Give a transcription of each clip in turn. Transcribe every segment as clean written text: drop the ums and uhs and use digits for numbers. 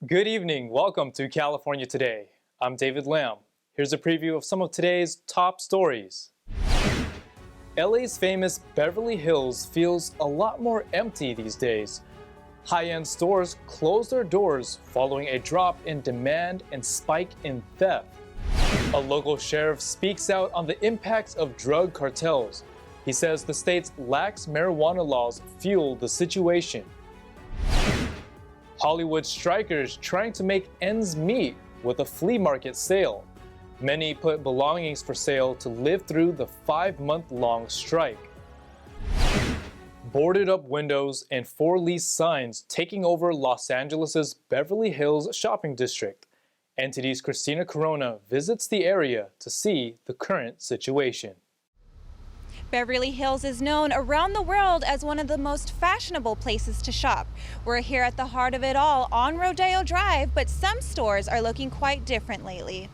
Good evening. Welcome to California Today. I'm David Lamb. Here's a preview of some of today's top stories. LA's famous Beverly Hills feels a lot more empty these days. High-end stores close their doors following a drop in demand and spike in theft. A local sheriff speaks out on the impacts of drug cartels. He says the state's lax marijuana laws fuel the situation. Hollywood strikers trying to make ends meet with a flea market sale. Many put belongings for sale to live through the 5-month-long strike. Boarded up windows and for-lease signs taking over Los Angeles' Beverly Hills shopping district. NTD's Christina Corona visits the area to see the current situation. Beverly Hills is known around the world as one of the most fashionable places to shop. We're here at the heart of it all on Rodeo Drive, but some stores are looking quite different lately.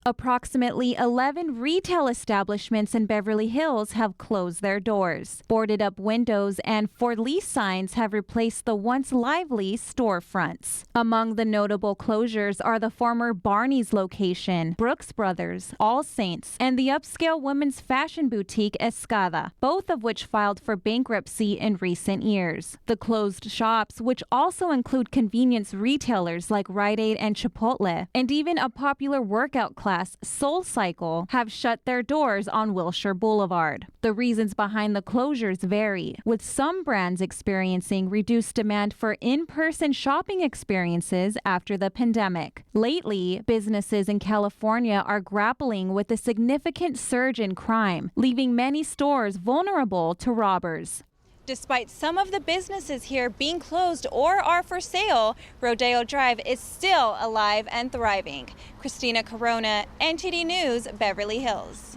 Approximately 11 retail establishments in Beverly Hills have closed their doors. Boarded up windows and for-lease signs have replaced the once lively storefronts. Among the notable closures are the former Barney's location, Brooks Brothers, All Saints, and the upscale women's fashion boutique Escada, both of which filed for bankruptcy in recent years. The closed shops, which also include convenience retailers like Rite Aid and Chipotle, and even a popular workout class, Soul Cycle, have shut their doors on Wilshire Boulevard. The reasons behind the closures vary, with some brands experiencing reduced demand for in-person shopping experiences after the pandemic. Lately, businesses in California are grappling with a significant surge in crime, leaving many stores vulnerable to robbers. Despite some of the businesses here being closed or are for sale, Rodeo Drive is still alive and thriving. Christina Corona, NTD News, Beverly Hills.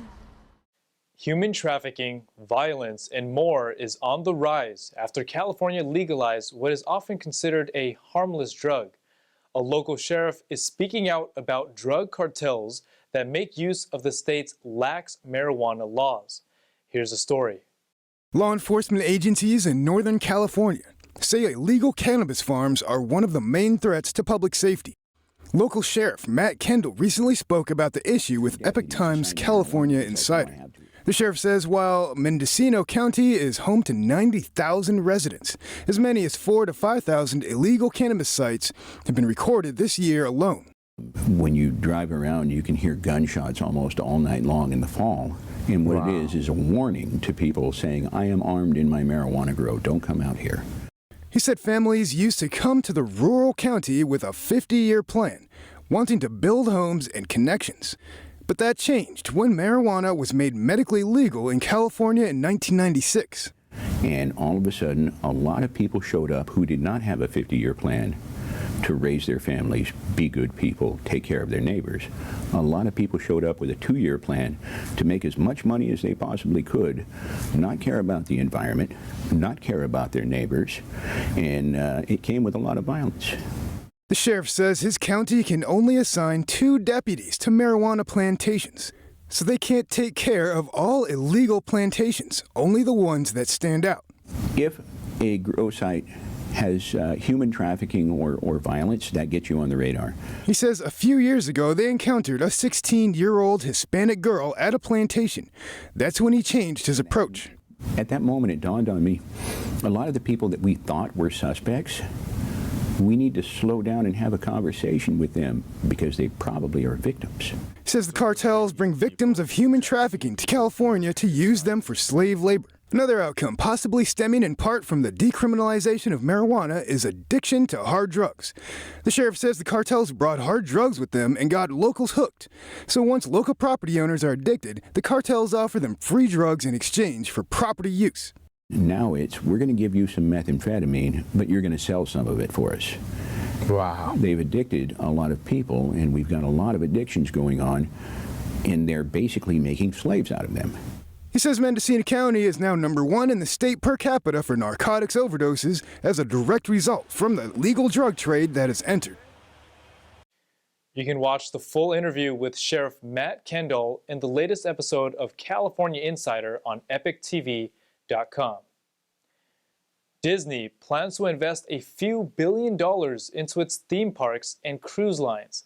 Human trafficking, violence, and more is on the rise after California legalized what is often considered a harmless drug. A local sheriff is speaking out about drug cartels that make use of the state's lax marijuana laws. Here's the story. Law enforcement agencies in Northern California say illegal cannabis farms are one of the main threats to public safety. Local Sheriff Matt Kendall recently spoke about the issue with Epoch Times California Insider. The sheriff says while Mendocino County is home to 90,000 residents, as many as 4,000 to 5,000 illegal cannabis sites have been recorded this year alone. When you drive around, you can hear gunshots almost all night long in the fall. And what it is a warning to people saying, I am armed in my marijuana grow, don't come out here. He said families used to come to the rural county with a 50-year plan, wanting to build homes and connections. But that changed when marijuana was made medically legal in California in 1996. And all of a sudden, a lot of people showed up who did not have a 50-year plan to raise their families, be good people, take care of their neighbors. A lot of people showed up with a 2-year plan to make as much money as they possibly could, not care about the environment, not care about their neighbors, and it came with a lot of violence. The sheriff says his county can only assign 2 deputies to marijuana plantations, so they can't take care of all illegal plantations, only the ones that stand out. If a grow site has human trafficking or violence, that gets you on the radar. He says a few years ago they encountered a 16-year-old Hispanic girl at a plantation. That's when he changed his approach. At that moment, it dawned on me, a lot of the people that we thought were suspects, we need to slow down and have a conversation with them because they probably are victims. He says the cartels bring victims of human trafficking to California to use them for slave labor. Another outcome, possibly stemming in part from the decriminalization of marijuana, is addiction to hard drugs. The sheriff says the cartels brought hard drugs with them and got locals hooked. So once local property owners are addicted, the cartels offer them free drugs in exchange for property use. Now it's, we're going to give you some methamphetamine, but you're going to sell some of it for us. Wow. They've addicted a lot of people, and we've got a lot of addictions going on, and they're basically making slaves out of them. He says Mendocino County is now #1 in the state per capita for narcotics overdoses as a direct result from the legal drug trade that has entered. You can watch the full interview with Sheriff Matt Kendall in the latest episode of California Insider on EpochTV.com. Disney plans to invest a few $billion into its theme parks and cruise lines.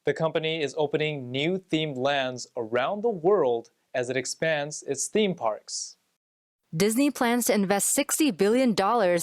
The company is opening new themed lands around the world as it expands its theme parks. Disney plans to invest $60 billion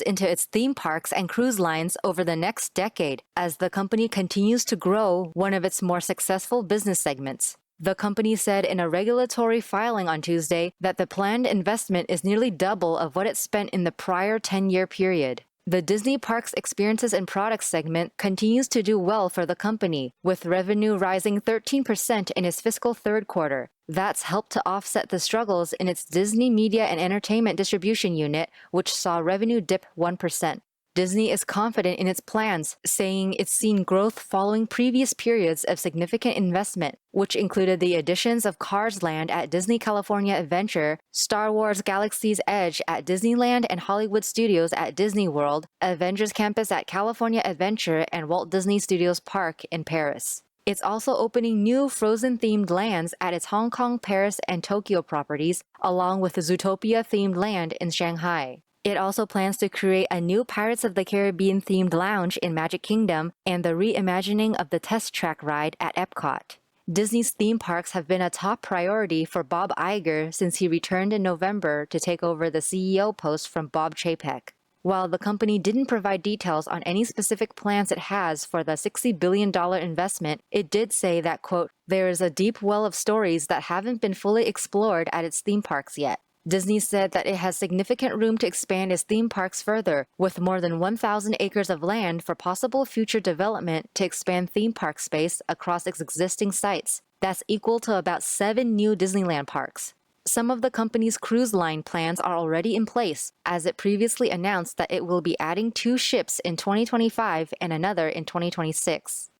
into its theme parks and cruise lines over the next decade as the company continues to grow one of its more successful business segments. The company said in a regulatory filing on Tuesday that the planned investment is nearly double of what it spent in the prior 10-year period. The Disney Parks Experiences and Products segment continues to do well for the company, with revenue rising 13% in its fiscal third quarter. That's helped to offset the struggles in its Disney Media and Entertainment Distribution unit, which saw revenue dip 1%. Disney is confident in its plans, saying it's seen growth following previous periods of significant investment, which included the additions of Cars Land at Disney California Adventure, Star Wars Galaxy's Edge at Disneyland and Hollywood Studios at Disney World, Avengers Campus at California Adventure, and Walt Disney Studios Park in Paris. It's also opening new Frozen-themed lands at its Hong Kong, Paris, and Tokyo properties, along with the Zootopia-themed land in Shanghai. It also plans to create a new Pirates of the Caribbean-themed lounge in Magic Kingdom and the reimagining of the Test Track ride at Epcot. Disney's theme parks have been a top priority for Bob Iger since he returned in November to take over the CEO post from Bob Chapek. While the company didn't provide details on any specific plans it has for the $60 billion investment, it did say that, quote, there is a deep well of stories that haven't been fully explored at its theme parks yet. Disney said that it has significant room to expand its theme parks further, with more than 1,000 acres of land for possible future development to expand theme park space across its existing sites. That's equal to about 7 new Disneyland parks. Some of the company's cruise line plans are already in place, as it previously announced that it will be adding 2 ships in 2025 and another in 2026.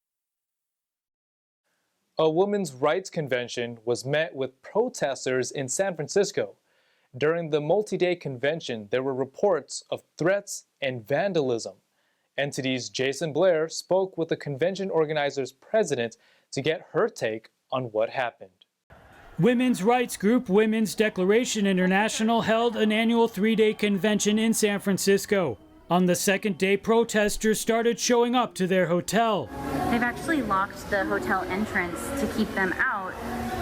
A women's rights convention was met with protesters in San Francisco. During the multi-day convention, there were reports of threats and vandalism. NTD's Jason Blair spoke with the convention organizer's president to get her take on what happened. Women's rights group Women's Declaration International held an annual 3-day convention in San Francisco. On the second day, protesters started showing up to their hotel. They've actually locked the hotel entrance to keep them out,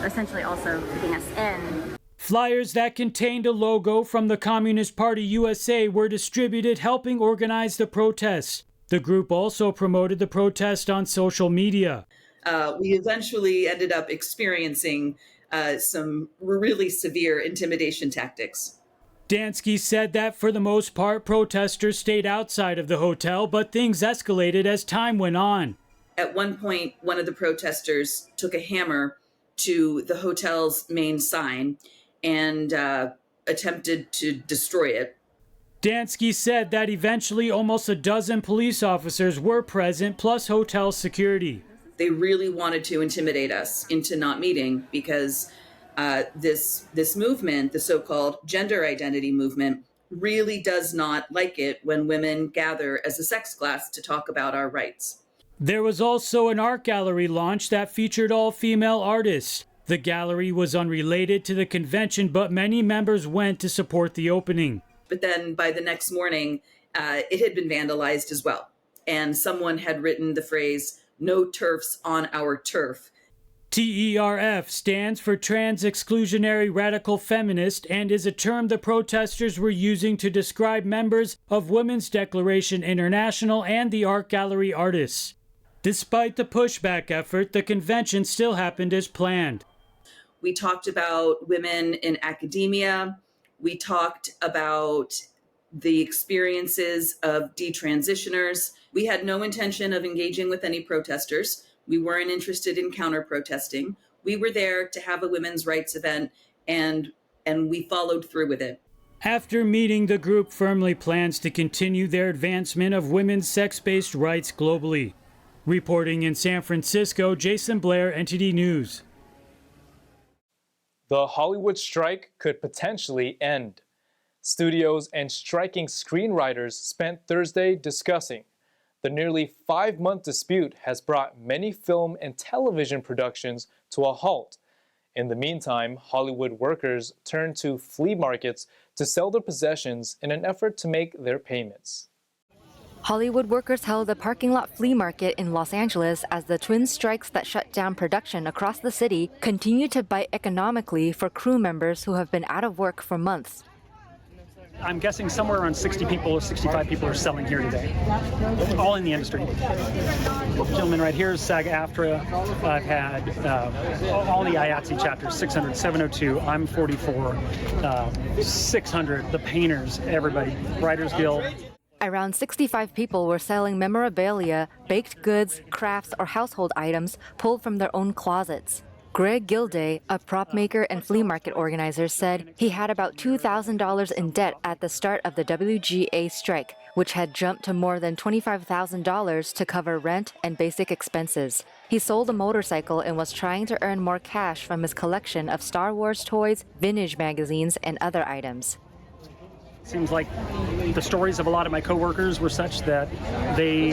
essentially also keeping us in. Flyers that contained a logo from the Communist Party USA were distributed, helping organize the protests. The group also promoted the protest on social media. We eventually ended up experiencing some really severe intimidation tactics. Dansky said that for the most part, protesters stayed outside of the hotel, but things escalated as time went on. At one point, one of the protesters took a hammer to the hotel's main sign and attempted to destroy it. Dansky said that eventually almost a dozen police officers were present, plus hotel security. They really wanted to intimidate us into not meeting because this movement, the so-called gender identity movement, really does not like it when women gather as a sex class to talk about our rights. There was also an art gallery launch that featured all female artists. The gallery was unrelated to the convention, but many members went to support the opening. But then by the next morning, it had been vandalized as well. And someone had written the phrase, "No TERFs on our turf." TERF stands for Trans Exclusionary Radical Feminist and is a term the protesters were using to describe members of Women's Declaration International and the art gallery artists. Despite the pushback effort, the convention still happened as planned. We talked about women in academia. We talked about the experiences of detransitioners. We had no intention of engaging with any protesters. We weren't interested in counter-protesting. We were there to have a women's rights event, and we followed through with it. After meeting, the group firmly plans to continue their advancement of women's sex-based rights globally. Reporting in San Francisco, Jason Blair, NTD News. The Hollywood strike could potentially end. Studios and striking screenwriters spent Thursday discussing. The nearly 5-month dispute has brought many film and television productions to a halt. In the meantime, Hollywood workers turned to flea markets to sell their possessions in an effort to make their payments. Hollywood workers held a parking lot flea market in Los Angeles as the twin strikes that shut down production across the city continue to bite economically for crew members who have been out of work for months. I'm guessing somewhere around 60 people or 65 people are selling here today, all in the industry. Gentleman right here is SAG-AFTRA. I've had all the IATSE chapters, 600, 702, I'm 44, 600, the painters, everybody, Writers Guild. Around 65 people were selling memorabilia, baked goods, crafts, or household items pulled from their own closets. Greg Gilday, a prop maker and flea market organizer, said he had about $2,000 in debt at the start of the WGA strike, which had jumped to more than $25,000 to cover rent and basic expenses. He sold a motorcycle and was trying to earn more cash from his collection of Star Wars toys, vintage magazines, and other items. Seems like the stories of a lot of my coworkers were such that they,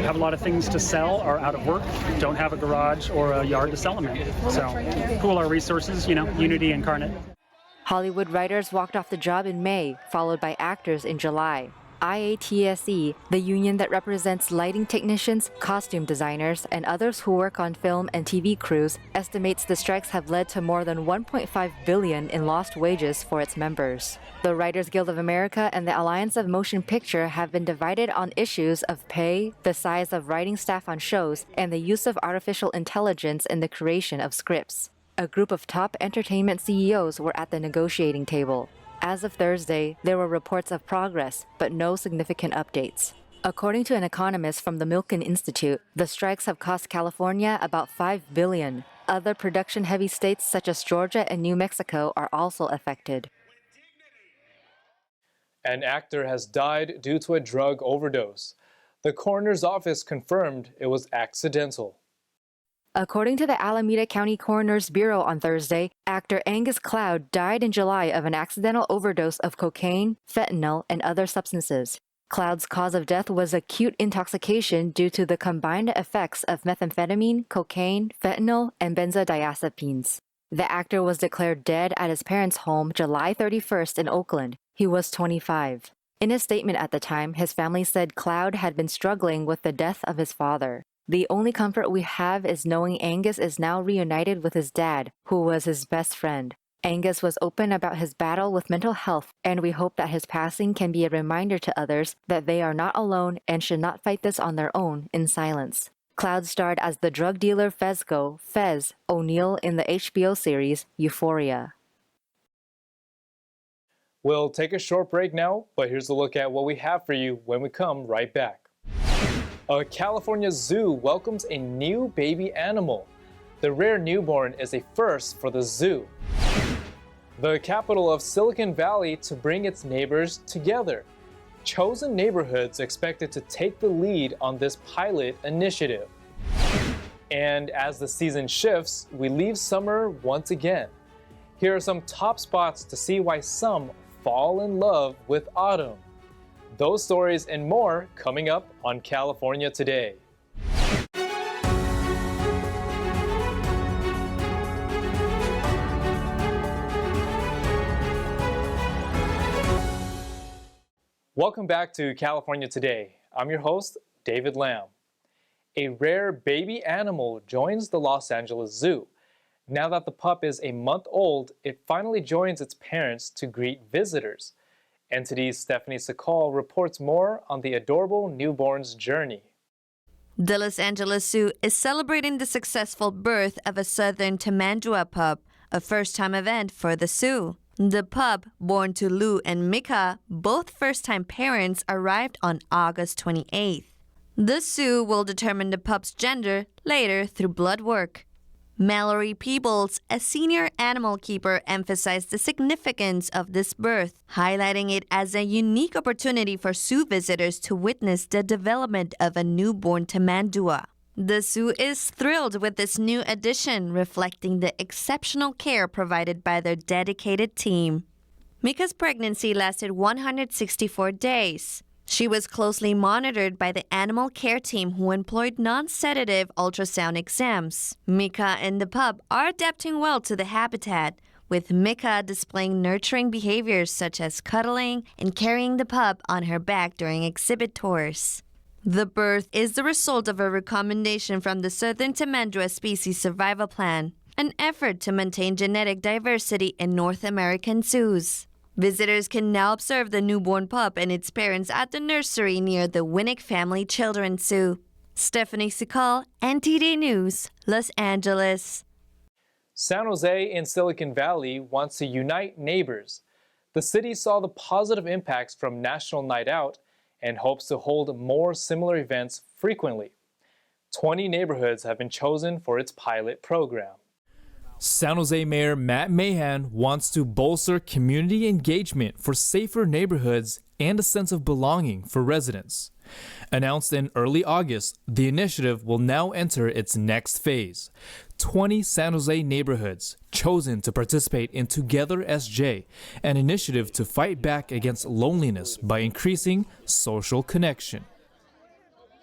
have a lot of things to sell, are out of work, don't have a garage or a yard to sell them in. So pool our resources, unity incarnate. Hollywood writers walked off the job in May, followed by actors in July. IATSE, the union that represents lighting technicians, costume designers, and others who work on film and TV crews, estimates the strikes have led to more than $1.5 billion in lost wages for its members. The Writers Guild of America and the Alliance of Motion Picture have been divided on issues of pay, the size of writing staff on shows, and the use of artificial intelligence in the creation of scripts. A group of top entertainment CEOs were at the negotiating table. As of Thursday, there were reports of progress, but no significant updates. According to an economist from the Milken Institute, the strikes have cost California about $5 billion. Other production-heavy states such as Georgia and New Mexico are also affected. An actor has died due to a drug overdose. The coroner's office confirmed it was accidental. According to the Alameda County Coroner's Bureau on Thursday, actor Angus Cloud died in July of an accidental overdose of cocaine, fentanyl, and other substances. Cloud's cause of death was acute intoxication due to the combined effects of methamphetamine, cocaine, fentanyl, and benzodiazepines. The actor was declared dead at his parents' home July 31st in Oakland. He was 25. In a statement at the time, his family said Cloud had been struggling with the death of his father. The only comfort we have is knowing Angus is now reunited with his dad, who was his best friend. Angus was open about his battle with mental health, and we hope that his passing can be a reminder to others that they are not alone and should not fight this on their own in silence. Cloud starred as the drug dealer Fez O'Neill in the HBO series Euphoria. We'll take a short break now, but here's a look at what we have for you when we come right back. A California zoo welcomes a new baby animal. The rare newborn is a first for the zoo. The capital of Silicon Valley to bring its neighbors together. Chosen neighborhoods expected to take the lead on this pilot initiative. And as the season shifts, we leave summer once again. Here are some top spots to see why some fall in love with autumn. Those stories and more coming up on California Today. Welcome back to California Today. I'm your host, David Lamb. A rare baby animal joins the Los Angeles Zoo. Now that the pup is a month old, it finally joins its parents to greet visitors. NTD's Stephanie Sakal reports more on the adorable newborn's journey. The Los Angeles Zoo is celebrating the successful birth of a southern Tamandua pup, a first-time event for the zoo. The pup, born to Lou and Mika, both first-time parents, arrived on August 28th. The zoo will determine the pup's gender later through blood work. Mallory Peebles, a senior animal keeper, emphasized the significance of this birth, highlighting it as a unique opportunity for zoo visitors to witness the development of a newborn Tamandua. The zoo is thrilled with this new addition, reflecting the exceptional care provided by their dedicated team. Mika's pregnancy lasted 164 days. She was closely monitored by the animal care team who employed non-sedative ultrasound exams. Mika and the pup are adapting well to the habitat, with Mika displaying nurturing behaviors such as cuddling and carrying the pup on her back during exhibit tours. The birth is the result of a recommendation from the Southern Tamandua Species Survival Plan, an effort to maintain genetic diversity in North American zoos. Visitors can now observe the newborn pup and its parents at the nursery near the Winnick Family Children's Zoo. Stephanie Sikal, NTD News, Los Angeles. San Jose and Silicon Valley wants to unite neighbors. The city saw the positive impacts from National Night Out and hopes to hold more similar events frequently. 20 neighborhoods have been chosen for its pilot program. San Jose Mayor Matt Mahan wants to bolster community engagement for safer neighborhoods and a sense of belonging for residents. Announced in early August, the initiative will now enter its next phase. 20 San Jose neighborhoods chosen to participate in Together SJ, an initiative to fight back against loneliness by increasing social connection.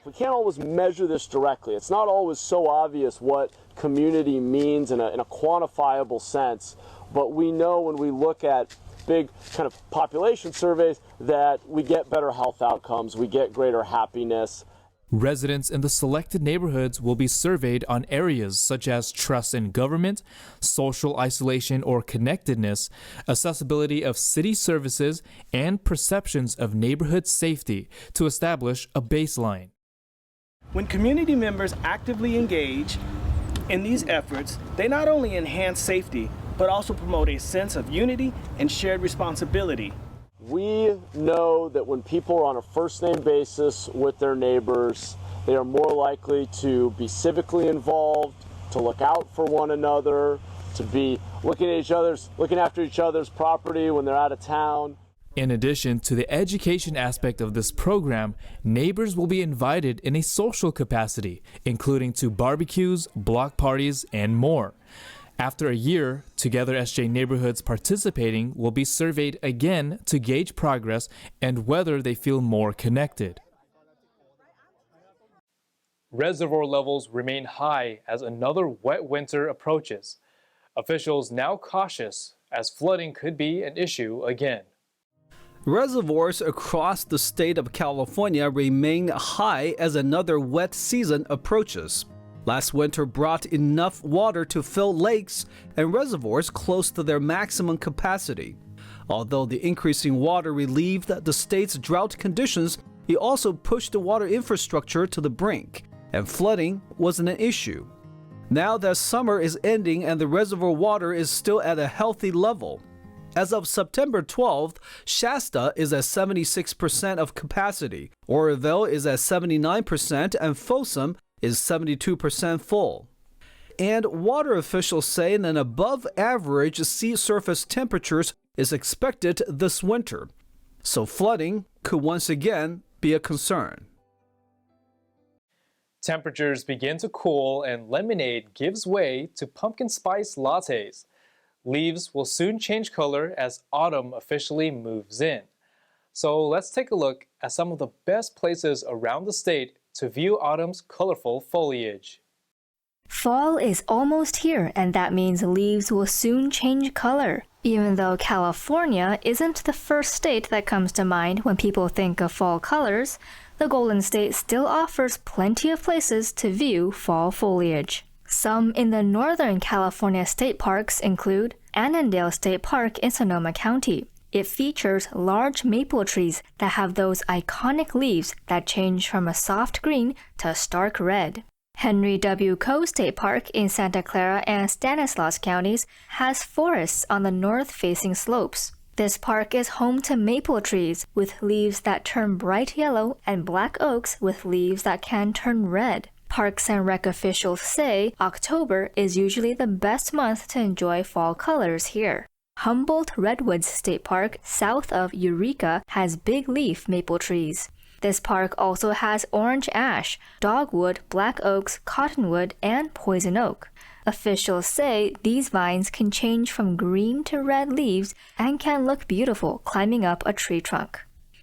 We can't always measure this directly. It's not always so obvious what community means in a quantifiable sense, but we know when we look at big kind of population surveys that we get better health outcomes, we get greater happiness. Residents in the selected neighborhoods will be surveyed on areas such as trust in government, social isolation or connectedness, accessibility of city services, and perceptions of neighborhood safety to establish a baseline. When community members actively engage in these efforts, they not only enhance safety, but also promote a sense of unity and shared responsibility. We know that when people are on a first-name basis with their neighbors, they are more likely to be civically involved, to look out for one another, to be looking after each other's property when they're out of town. In addition to the education aspect of this program, neighbors will be invited in a social capacity, including to barbecues, block parties, and more. After a year, Together SJ neighborhoods participating will be surveyed again to gauge progress and whether they feel more connected. Reservoir levels remain high as another wet winter approaches. Officials now cautious as flooding could be an issue again. Reservoirs across the state of California remain high as another wet season approaches. Last winter brought enough water to fill lakes and reservoirs close to their maximum capacity. Although the increasing water relieved the state's drought conditions, it also pushed the water infrastructure to the brink, and flooding wasn't an issue. Now that summer is ending and the reservoir water is still at a healthy level. As of September 12th, Shasta is at 76% of capacity, Oroville is at 79%, and Folsom is 72% full. And water officials say an above average sea surface temperatures is expected this winter, so flooding could once again be a concern. Temperatures begin to cool and lemonade gives way to pumpkin spice lattes. Leaves will soon change color as autumn officially moves in. So let's take a look at some of the best places around the state to view autumn's colorful foliage. Fall is almost here, and that means leaves will soon change color. Even though California isn't the first state that comes to mind when people think of fall colors, the Golden State still offers plenty of places to view fall foliage. Some in the Northern California state parks include Annandale State Park in Sonoma County. It features large maple trees that have those iconic leaves that change from a soft green to a stark red. Henry W. Coe State Park in Santa Clara and Stanislaus counties has forests on the north-facing slopes. This park is home to maple trees with leaves that turn bright yellow and black oaks with leaves that can turn red. Parks and Rec officials say October is usually the best month to enjoy fall colors here. Humboldt Redwoods State Park, south of Eureka, has big leaf maple trees. This park also has orange ash, dogwood, black oaks, cottonwood, and poison oak. Officials say these vines can change from green to red leaves and can look beautiful climbing up a tree trunk.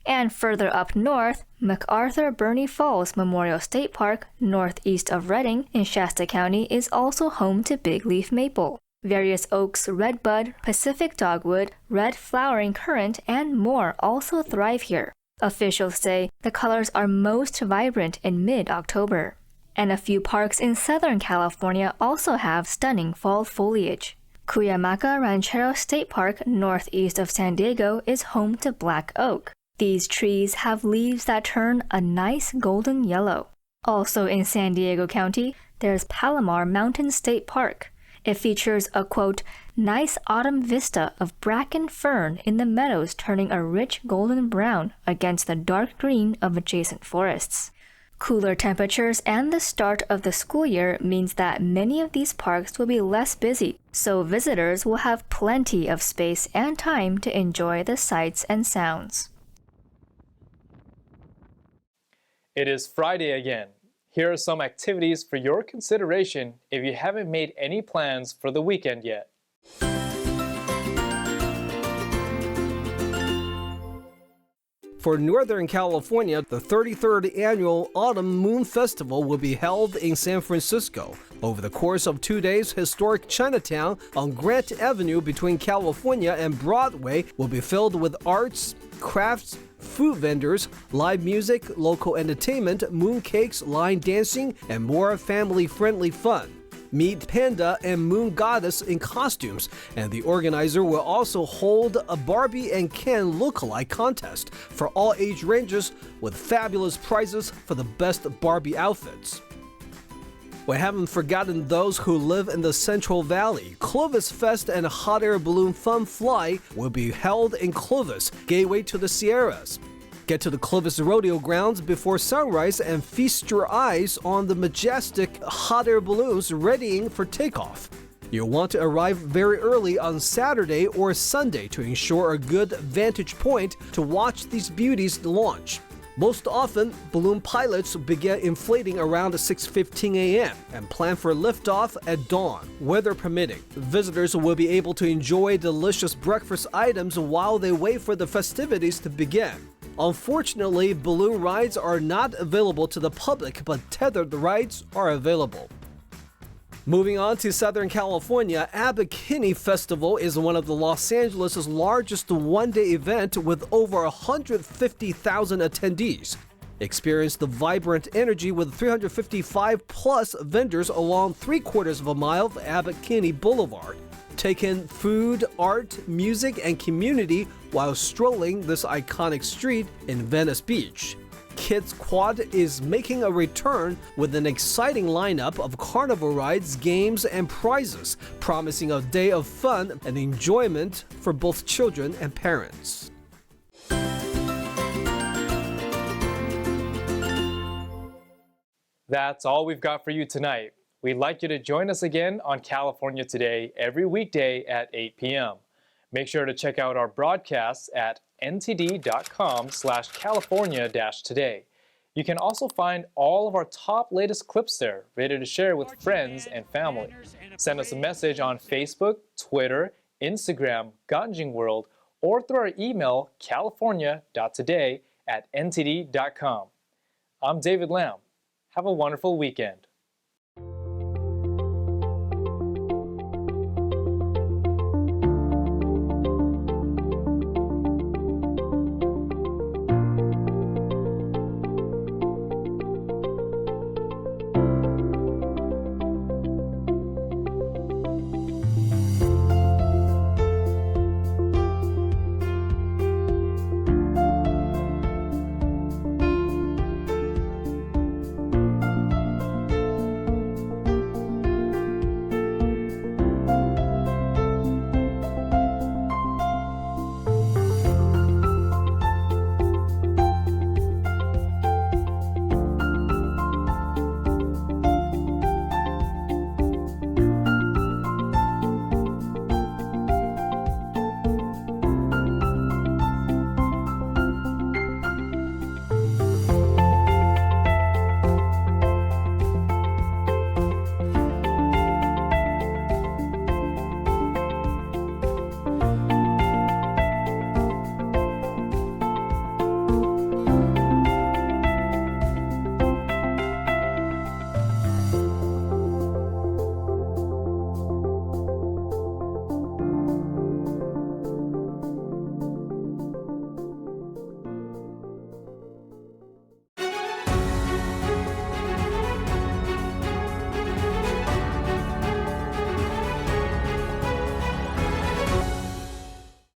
And further up north, MacArthur Burney Falls Memorial State Park, northeast of Redding in Shasta County, is also home to big leaf maple. Various oaks, redbud, Pacific dogwood, red flowering currant, and more also thrive here. Officials say the colors are most vibrant in mid-October. And a few parks in Southern California also have stunning fall foliage. Cuyamaca Ranchero State Park, northeast of San Diego, is home to black oak. These trees have leaves that turn a nice golden yellow. Also in San Diego County, there's Palomar Mountain State Park. It features a, quote, nice autumn vista of bracken fern in the meadows turning a rich golden brown against the dark green of adjacent forests. Cooler temperatures and the start of the school year means that many of these parks will be less busy, so visitors will have plenty of space and time to enjoy the sights and sounds. It is Friday again. Here are some activities for your consideration if you haven't made any plans for the weekend yet. For Northern California, the 33rd Annual Autumn Moon Festival will be held in San Francisco. Over the course of 2 days, historic Chinatown on Grant Avenue between California and Broadway will be filled with arts, crafts, food vendors, live music, local entertainment, mooncakes, line dancing, and more family-friendly fun. Meet Panda and Moon Goddess in costumes, and the organizer will also hold a Barbie and Ken lookalike contest for all age ranges with fabulous prizes for the best Barbie outfits. We haven't forgotten those who live in the Central Valley. Clovis Fest and Hot Air Balloon Fun Fly will be held in Clovis, gateway to the Sierras. Get to the Clovis Rodeo grounds before sunrise and feast your eyes on the majestic hot air balloons readying for takeoff. You'll want to arrive very early on Saturday or Sunday to ensure a good vantage point to watch these beauties launch. Most often, balloon pilots begin inflating around 6:15 a.m. and plan for liftoff at dawn, weather permitting. Visitors will be able to enjoy delicious breakfast items while they wait for the festivities to begin. Unfortunately, balloon rides are not available to the public, but tethered rides are available. Moving on to Southern California, Abbot-Kinney Festival is one of the Los Angeles' largest one-day event with over 150,000 attendees. Experience the vibrant energy with 355-plus vendors along 3/4 of a mile of Abbot-Kinney Boulevard. Take in food, art, music, and community while strolling this iconic street in Venice Beach. Kids Quad is making a return with an exciting lineup of carnival rides, games, and prizes, promising a day of fun and enjoyment for both children and parents. That's all we've got for you tonight. We'd like you to join us again on California Today every weekday at 8 p.m. Make sure to check out our broadcasts at ntd.com/California-today. You can also find all of our top latest clips there, ready to share with friends and family. Send us a message on Facebook, Twitter, Instagram, Ganjing World, or through our email, california.today@ntd.com. I'm David Lamb. Have a wonderful weekend.